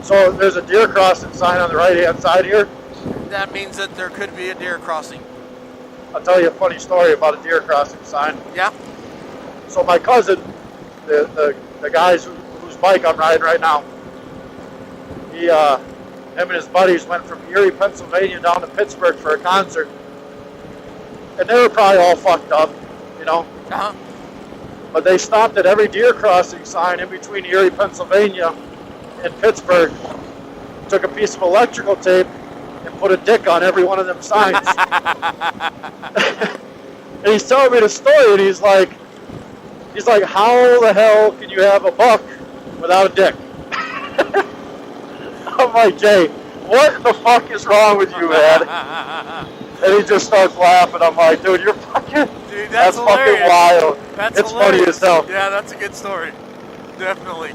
So there's a deer crossing sign on the right-hand side here. That means that there could be a deer crossing. I'll tell you a funny story about a deer crossing sign. Yeah. So my cousin, the guys whose bike I'm riding right now, him and his buddies went from Erie, Pennsylvania down to Pittsburgh for a concert. And they were probably all fucked up, you know. Uh-huh. But they stopped at every deer crossing sign in between Erie, Pennsylvania and Pittsburgh, took a piece of electrical tape and put a dick on every one of them signs. And he's telling me the story, and he's like, how the hell can you have a buck without a dick? I'm like, Jay, what the fuck is wrong with you, man? And he just starts laughing. I'm like, dude, you're fucking... Dude, that's fucking wild. That's it's hilarious. Funny as hell. Yeah, that's a good story. Definitely.